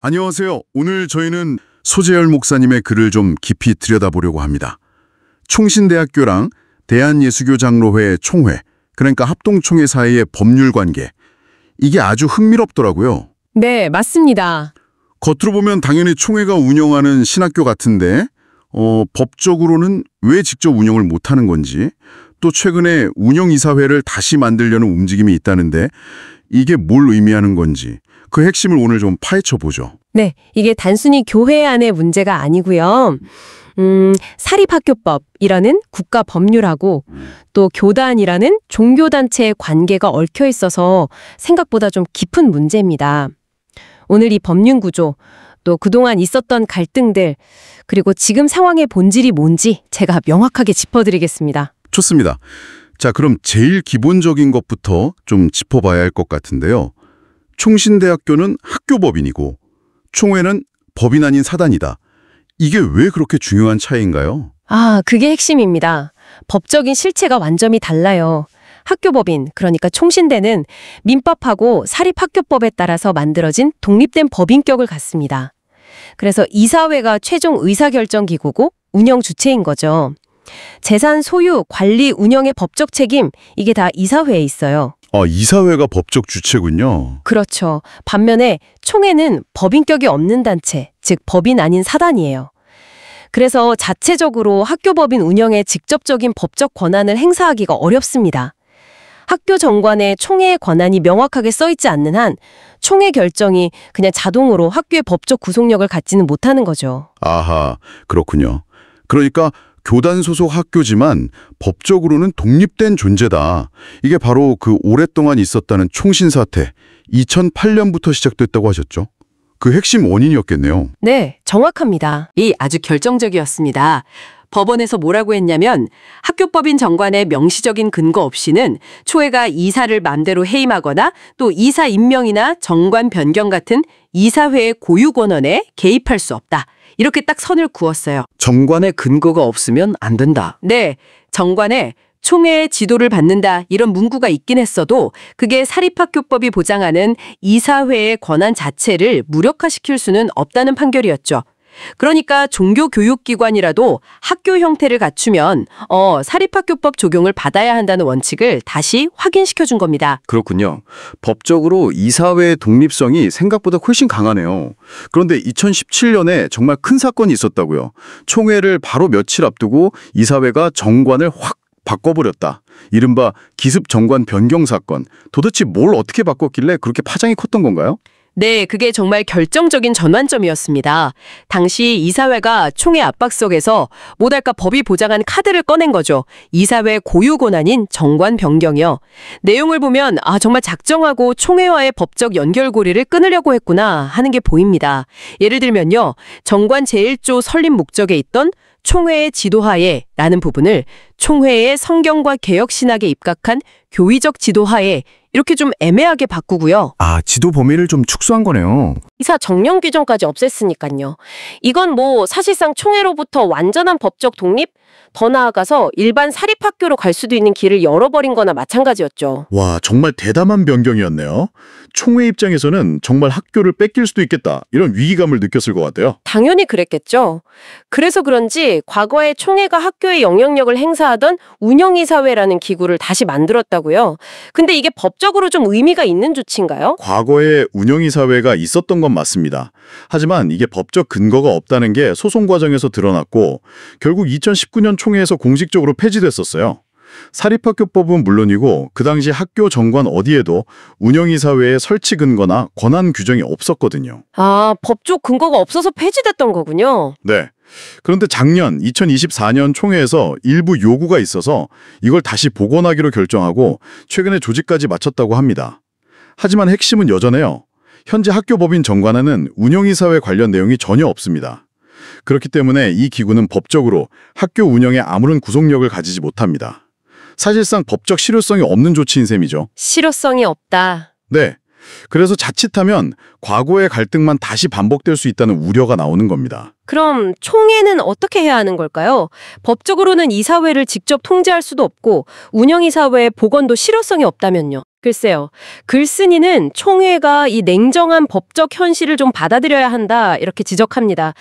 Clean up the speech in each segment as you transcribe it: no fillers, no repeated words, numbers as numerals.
안녕하세요. 오늘 저희는 소재열 목사님의 글을 좀 깊이 들여다보려고 합니다. 총신대학교랑 대한예수교장로회 총회, 그러니까 합동총회 사이의 법률 관계, 이게 아주 흥미롭더라고요. 네, 맞습니다. 겉으로 보면 당연히 총회가 운영하는 신학교 같은데 법적으로는 왜 직접 운영을 못하는 건지, 또 최근에 운영이사회를 다시 만들려는 움직임이 있다는데 이게 뭘 의미하는 건지 그 핵심을 오늘 좀 파헤쳐보죠. 네, 이게 단순히 교회 안의 문제가 아니고요. 사립학교법이라는 국가 법률하고 또 교단이라는 종교단체의 관계가 얽혀 있어서 생각보다 좀 깊은 문제입니다. 오늘 이 법률 구조, 또 그동안 있었던 갈등들, 그리고 지금 상황의 본질이 뭔지 제가 명확하게 짚어드리겠습니다. 좋습니다. 자, 그럼 제일 기본적인 것부터 좀 짚어봐야 할 것 같은데요. 총신대학교는 학교법인이고 총회는 법인 아닌 사단이다. 이게 왜 그렇게 중요한 차이인가요? 그게 핵심입니다. 법적인 실체가 완전히 달라요. 학교법인, 그러니까 총신대는 민법하고 사립학교법에 따라서 만들어진 독립된 법인격을 갖습니다. 그래서 이사회가 최종 의사결정기구고 운영 주체인 거죠. 재산 소유, 관리, 운영의 법적 책임, 이게 다 이사회에 있어요. 이사회가 법적 주체군요. 그렇죠. 반면에 총회는 법인격이 없는 단체, 즉 법인 아닌 사단이에요. 그래서 자체적으로 학교법인 운영에 직접적인 법적 권한을 행사하기가 어렵습니다. 학교 정관에 총회의 권한이 명확하게 써있지 않는 한 총회 결정이 그냥 자동으로 학교의 법적 구속력을 갖지는 못하는 거죠. 아하, 그렇군요. 그러니까 교단 소속 학교지만 법적으로는 독립된 존재다. 이게 바로 그 오랫동안 있었다는 총신 사태, 2008년부터 시작됐다고 하셨죠? 그 핵심 원인이었겠네요. 네, 정확합니다. 이 아주 결정적이었습니다. 법원에서 뭐라고 했냐면 학교법인 정관의 명시적인 근거 없이는 초회가 이사를 맘대로 해임하거나 또 이사 임명이나 정관 변경 같은 이사회의 고유 권한에 개입할 수 없다. 이렇게 딱 선을 그었어요. 정관의 근거가 없으면 안 된다. 네, 정관에 총회의 지도를 받는다 이런 문구가 있긴 했어도 그게 사립학교법이 보장하는 이사회의 권한 자체를 무력화시킬 수는 없다는 판결이었죠. 그러니까 종교교육기관이라도 학교 형태를 갖추면 사립학교법 적용을 받아야 한다는 원칙을 다시 확인시켜준 겁니다. 그렇군요. 법적으로 이사회의 독립성이 생각보다 훨씬 강하네요. 그런데 2017년에 정말 큰 사건이 있었다고요. 총회를 바로 며칠 앞두고 이사회가 정관을 확 바꿔버렸다. 이른바 기습 정관 변경 사건. 도대체 뭘 어떻게 바꿨길래 그렇게 파장이 컸던 건가요? 네, 그게 정말 결정적인 전환점이었습니다. 당시 이사회가 총회 압박 속에서 뭐랄까 법이 보장한 카드를 꺼낸 거죠. 이사회 고유 권한인 정관 변경이요. 내용을 보면 정말 작정하고 총회와의 법적 연결고리를 끊으려고 했구나 하는 게 보입니다. 예를 들면요. 정관 제1조 설립 목적에 있던 총회의 지도하에 라는 부분을 총회의 성경과 개혁신학에 입각한 교의적 지도하에 이렇게 좀 애매하게 바꾸고요. 지도 범위를 좀 축소한 거네요. 이사 정령 규정까지 없앴으니까요. 이건 사실상 총회로부터 완전한 법적 독립? 더 나아가서 일반 사립학교로 갈 수도 있는 길을 열어버린 거나 마찬가지였죠. 와, 정말 대담한 변경이었네요. 총회 입장에서는 정말 학교를 뺏길 수도 있겠다. 이런 위기감을 느꼈을 것 같아요. 당연히 그랬겠죠. 그래서 그런지 과거에 총회가 학교의 영향력을 행사하던 운영이사회라는 기구를 다시 만들었다고요. 근데 이게 법적으로 좀 의미가 있는 조치인가요? 과거에 운영이사회가 있었던 건 맞습니다. 하지만 이게 법적 근거가 없다는 게 소송 과정에서 드러났고 결국 2019년 총회에서 공식적으로 폐지됐었어요. 사립학교법은 물론이고 그 당시 학교 정관 어디에도 운영이사회의 설치 근거나 권한 규정이 없었거든요. 법적 근거가 없어서 폐지됐던 거군요. 네. 그런데 작년 2024년 총회에서 일부 요구가 있어서 이걸 다시 복원하기로 결정하고 최근에 조직까지 마쳤다고 합니다. 하지만 핵심은 여전해요. 현재 학교법인 정관에는 운영이사회 관련 내용이 전혀 없습니다. 그렇기 때문에 이 기구는 법적으로 학교 운영에 아무런 구속력을 가지지 못합니다. 사실상 법적 실효성이 없는 조치인 셈이죠. 실효성이 없다. 네. 그래서 자칫하면 과거의 갈등만 다시 반복될 수 있다는 우려가 나오는 겁니다. 그럼 총회는 어떻게 해야 하는 걸까요? 법적으로는 이사회를 직접 통제할 수도 없고 운영이사회의 복원도 실효성이 없다면요. 글쎄요. 글쓴이는 총회가 이 냉정한 법적 현실을 좀 받아들여야 한다 이렇게 지적합니다.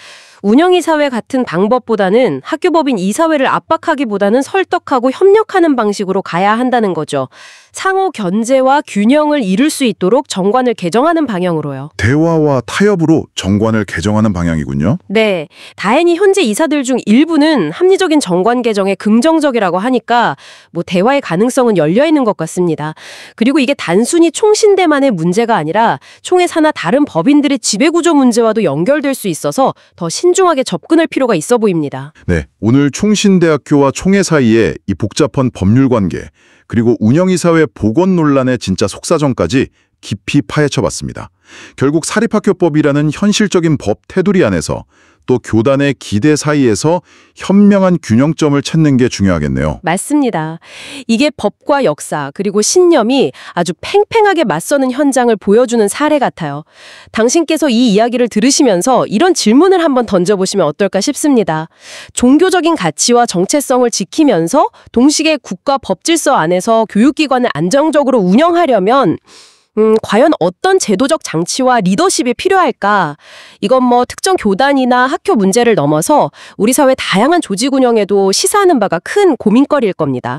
운영이사회 같은 방법보다는 학교법인 이사회를 압박하기보다는 설득하고 협력하는 방식으로 가야 한다는 거죠. 상호 견제와 균형을 이룰 수 있도록 정관을 개정하는 방향으로요. 대화와 타협으로 정관을 개정하는 방향이군요. 네, 다행히 현재 이사들 중 일부는 합리적인 정관 개정에 긍정적이라고 하니까 뭐 대화의 가능성은 열려 있는 것 같습니다. 그리고 이게 단순히 총신대만의 문제가 아니라 총회 산하 다른 법인들의 지배구조 문제와도 연결될 수 있어서 더 신중하게 접근할 필요가 있어 보입니다. 네, 오늘 총신대학교와 총회 사이의 이 복잡한 법률 관계, 그리고 운영이사회 복원 논란의 진짜 속사정까지 깊이 파헤쳐봤습니다. 결국 사립학교법이라는 현실적인 법 테두리 안에서 또 교단의 기대 사이에서 현명한 균형점을 찾는 게 중요하겠네요. 맞습니다. 이게 법과 역사 그리고 신념이 아주 팽팽하게 맞서는 현장을 보여주는 사례 같아요. 당신께서 이 이야기를 들으시면서 이런 질문을 한번 던져보시면 어떨까 싶습니다. 종교적인 가치와 정체성을 지키면서 동시에 국가 법질서 안에서 교육기관을 안정적으로 운영하려면 과연 어떤 제도적 장치와 리더십이 필요할까? 이건 뭐 특정 교단이나 학교 문제를 넘어서 우리 사회 다양한 조직 운영에도 시사하는 바가 큰 고민거리일 겁니다.